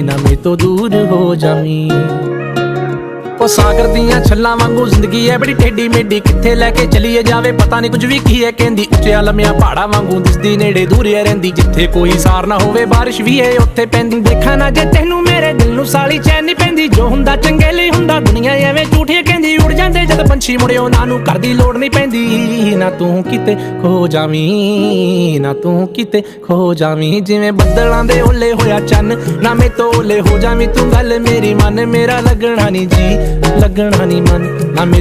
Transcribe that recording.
ना मेरे तो दूर हो जावी। ओ सागर दियां छल्लां वांगू जिंदगी है बड़ी टेढ़ी मेढ़ी, किथे लैके चलीए जावे पता नहीं कुछ भी की है कहंदी। उच्चिया लम्मिया पहाड़ा वांगू दिसदी नेड़े दूरिया रहिंदी, जिथे कोई सार ना होवे बारिश भी है उत्थे पैंदी। देखा ना जे तैनू मेरे दिल नू साली चैन नहीं पैंदी, जो हुंदा चंगे लई हुंदा दुनिया एवें झूठी कहंदी। उड़ जांदे जद पंछी मुड़े उन्हां नू घर दी लोड़ नहीं पैंदी। ना तू किते खो जावी, ना तू किते खो जावी, जिवें बदलां दे ओले होया चन्न, ना मैं तो ओले हो जावी तू। गल मेरी मन, मेरा लगना नहीं जी, लगना नहीं मन ना।